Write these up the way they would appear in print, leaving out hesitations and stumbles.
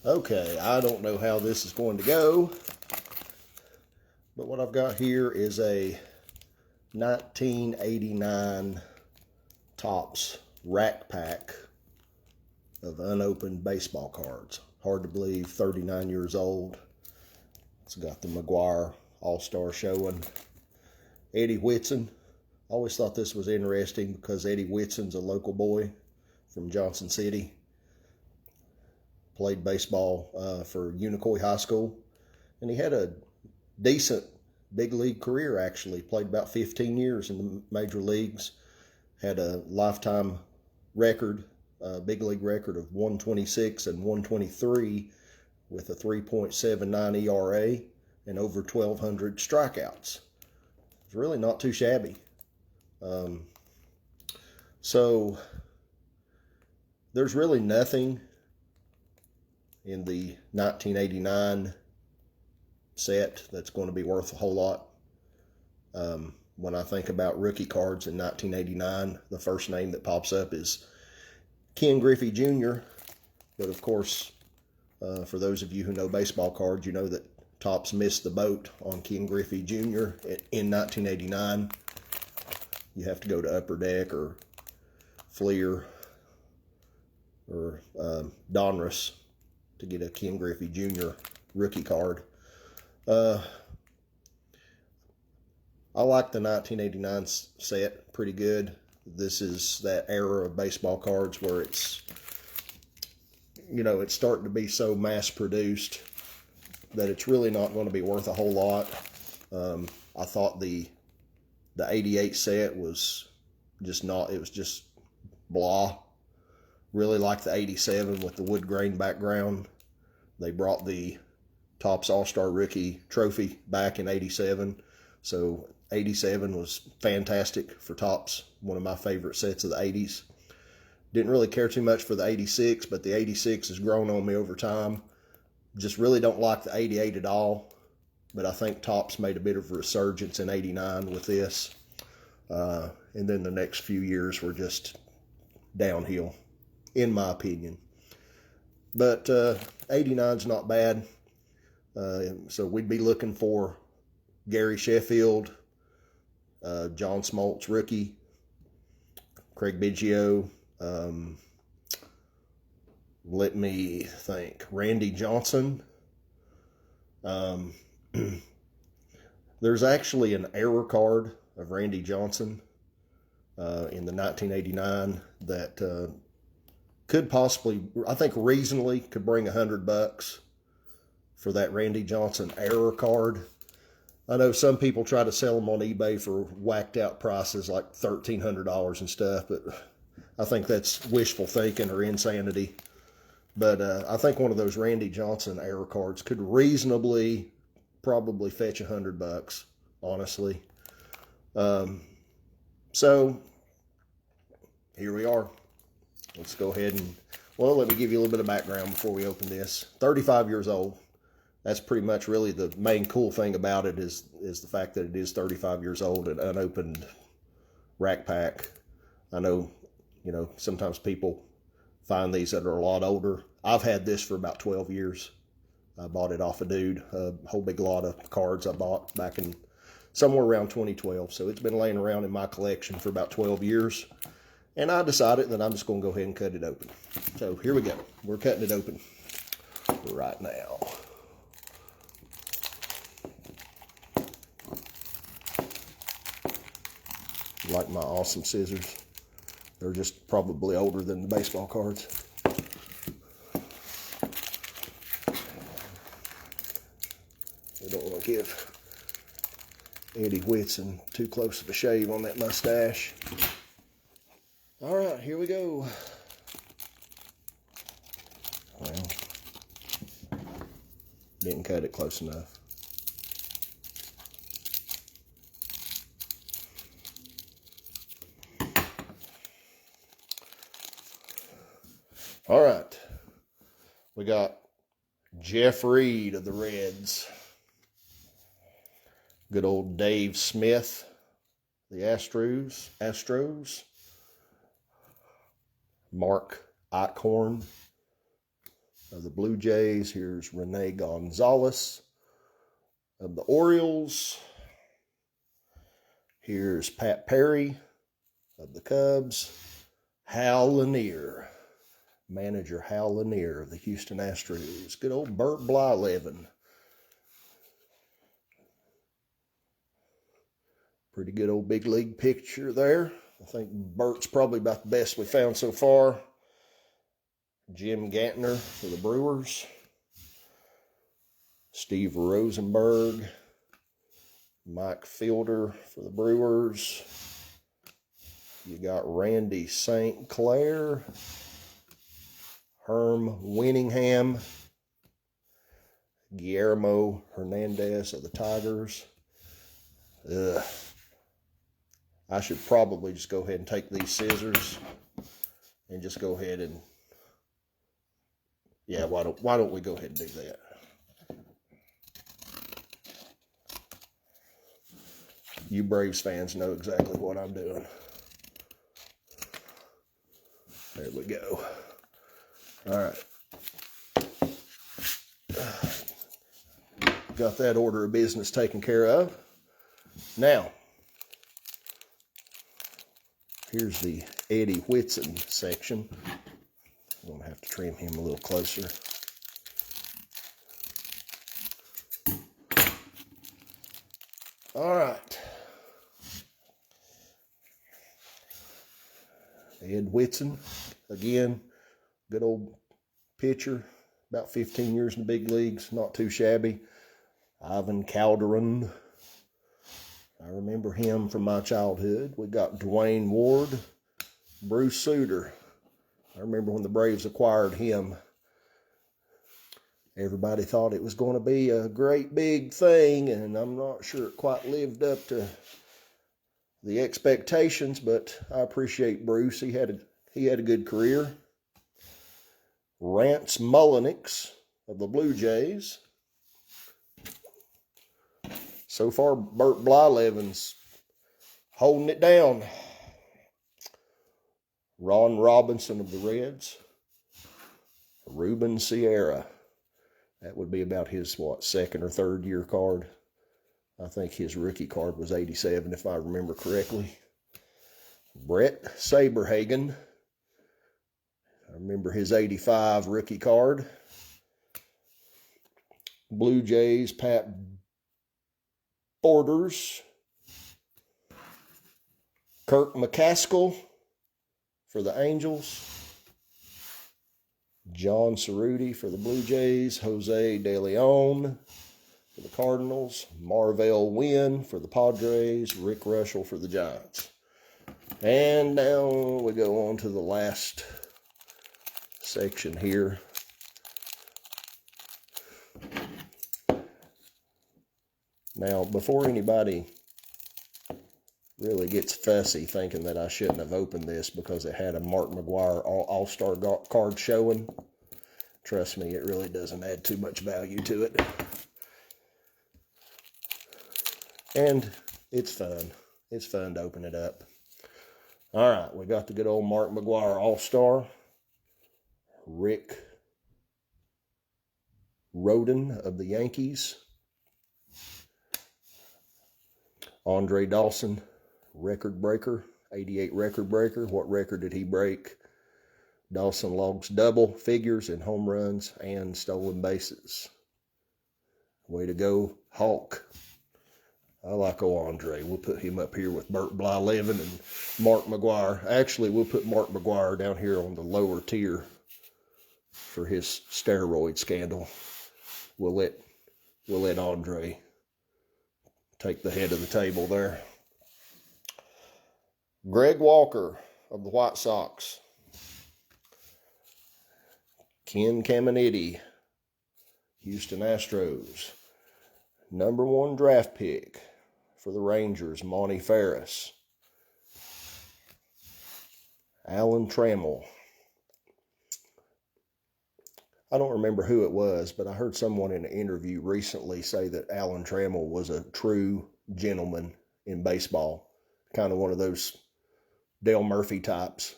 Okay, I don't know how this is going to go, but what I've got here is a 1989 Topps rack pack of unopened baseball cards. Hard to believe, 39 years old. It's got the McGuire All-Star showing. Eddie Whitson. I always thought this was interesting because Eddie Whitson's a local boy from Johnson City. Played baseball for Unicoi High School, and he had a decent big league career, actually. Played about 15 years in the major leagues. Had a lifetime record, big league record of 126 and 123 with a 3.79 ERA and over 1,200 strikeouts. It's really not too shabby. So there's really nothing in the 1989 set that's going to be worth a whole lot. When I think about rookie cards in 1989, the first name that pops up is Ken Griffey Jr. But of course, for those of you who know baseball cards, you know that Topps missed the boat on Ken Griffey Jr. in 1989. You have to go to Upper Deck or Fleer or Donruss to get a Ken Griffey Jr. rookie card. I like the 1989 set pretty good. This is that era of baseball cards where it's, it's starting to be so mass produced that it's really not going to be worth a whole lot. I thought the 88 set was just not, it was just blah. Really like the 87 with the wood grain background. They brought the Topps All-Star Rookie Trophy back in 87. So 87 was fantastic for Topps. One of my favorite sets of the 80s. Didn't really care too much for the 86, but the 86 has grown on me over time. Just really don't like the 88 at all. But I think Topps made a bit of a resurgence in 89 with this. And then the next few years were just downhill, in my opinion. But 89's not bad. So we'd be looking for Gary Sheffield, John Smoltz rookie, Craig Biggio, let me think, Randy Johnson. There's actually an error card of Randy Johnson in the 1989 that could possibly, I think reasonably could bring $100 for that Randy Johnson error card. I know some people try to sell them on eBay for whacked out prices like $1,300 and stuff, but I think that's wishful thinking or insanity. But I think one of those Randy Johnson error cards could reasonably probably fetch $100, honestly. So here we are. Let's go ahead and, well, let me give you a little bit of background before we open this. 35 years old. That's pretty much really the main cool thing about it is the fact that it is 35 years old and unopened rack pack. I know, sometimes people find these that are a lot older. I've had this for about 12 years. I bought it off a dude, a whole big lot of cards I bought back in somewhere around 2012. So it's been laying around in my collection for about 12 years. And I decided that I'm just going to go ahead and cut it open. So here we go. We're cutting it open right now. Like my awesome scissors. They're just probably older than the baseball cards. We don't want to give Eddie Whitson too close of a shave on that mustache. All right, here we go. Well, didn't cut it close enough. All right, we got Jeff Reed of the Reds. Good old Dave Smith, the Astros. Mark Eichhorn, of the Blue Jays. Here's Rene Gonzalez of the Orioles. Here's Pat Perry of the Cubs. Hal Lanier, manager Hal Lanier of the Houston Astros. Good old Bert Blyleven. Pretty good old big league picture there. I think Bert's probably about the best we found so far. Jim Gantner for the Brewers. Steve Rosenberg. Mike Fielder for the Brewers. You got Randy St. Clair. Herm Winningham. Guillermo Hernandez of the Tigers. I should probably just go ahead and take these scissors and just go ahead and, yeah, why don't we go ahead and do that? You Braves fans know exactly what I'm doing. There we go. All right. Got that order of business taken care of. Now, here's the Eddie Whitson section. I'm going to have to trim him a little closer. All right. Ed Whitson, again, good old pitcher, about 15 years in the big leagues, not too shabby. Ivan Calderon, I remember him from my childhood. We got Dwayne Ward, Bruce Sutter. I remember when the Braves acquired him. Everybody thought it was going to be a great big thing, and I'm not sure it quite lived up to the expectations, but I appreciate Bruce. He had a good career. Rance Mullenix of the Blue Jays. So far, Bert Blyleven's holding it down. Ron Robinson of the Reds. Ruben Sierra. That would be about his, second or third year card. I think his rookie card was 87, if I remember correctly. Brett Saberhagen. I remember his 85 rookie card. Blue Jays, Pat Borders. Kirk McCaskill for the Angels. John Cerruti for the Blue Jays. Jose De Leon for the Cardinals. Marvell Wynn for the Padres. Rick Russell for the Giants. And now we go on to the last section here. Now, before anybody really gets fussy thinking that I shouldn't have opened this because it had a Mark McGwire All-Star card showing, trust me, it really doesn't add too much value to it. And it's fun. It's fun to open it up. All right, we got the good old Mark McGwire All-Star. Rick Rhoden of the Yankees. Andre Dawson, record breaker, 88 record breaker. What record did he break? Dawson logs double figures in home runs and stolen bases. Way to go, Hawk. I like old Andre. We'll put him up here with Bert Blyleven and Mark McGwire. Actually, we'll put Mark McGwire down here on the lower tier for his steroid scandal. We'll let Andre take the head of the table there. Greg Walker of the White Sox. Ken Caminiti, Houston Astros. Number 1 draft pick for the Rangers, Monty Ferris. Alan Trammell. I don't remember who it was, but I heard someone in an interview recently say that Alan Trammell was a true gentleman in baseball. Kind of one of those Dale Murphy types.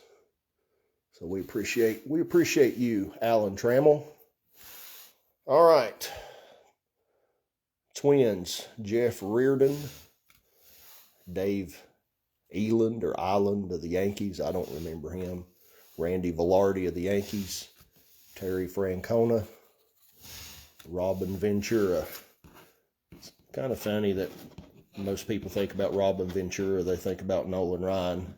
So we appreciate you, Alan Trammell. All right. Twins, Jeff Reardon, Dave Eland or Island of the Yankees. I don't remember him. Randy Velarde of the Yankees. Terry Francona. Robin Ventura. It's kind of funny that most people think about Robin Ventura, they think about Nolan Ryan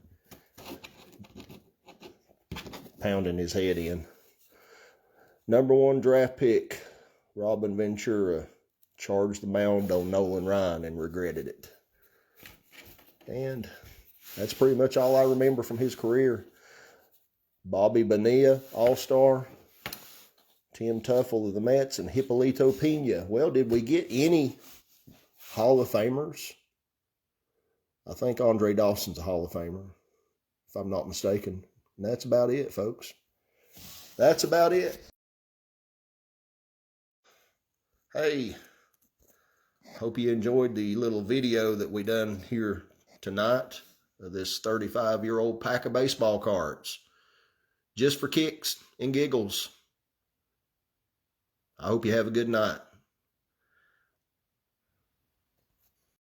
pounding his head in. Number 1 draft pick, Robin Ventura, charged the mound on Nolan Ryan and regretted it. And that's pretty much all I remember from his career. Bobby Bonilla, All-Star. Tim Tuffle of the Mets, and Hippolito Pena. Well, did we get any Hall of Famers? I think Andre Dawson's a Hall of Famer, if I'm not mistaken. And that's about it, folks. That's about it. Hey, hope you enjoyed the little video that we done here tonight of this 35-year-old pack of baseball cards. Just for kicks and giggles. I hope you have a good night.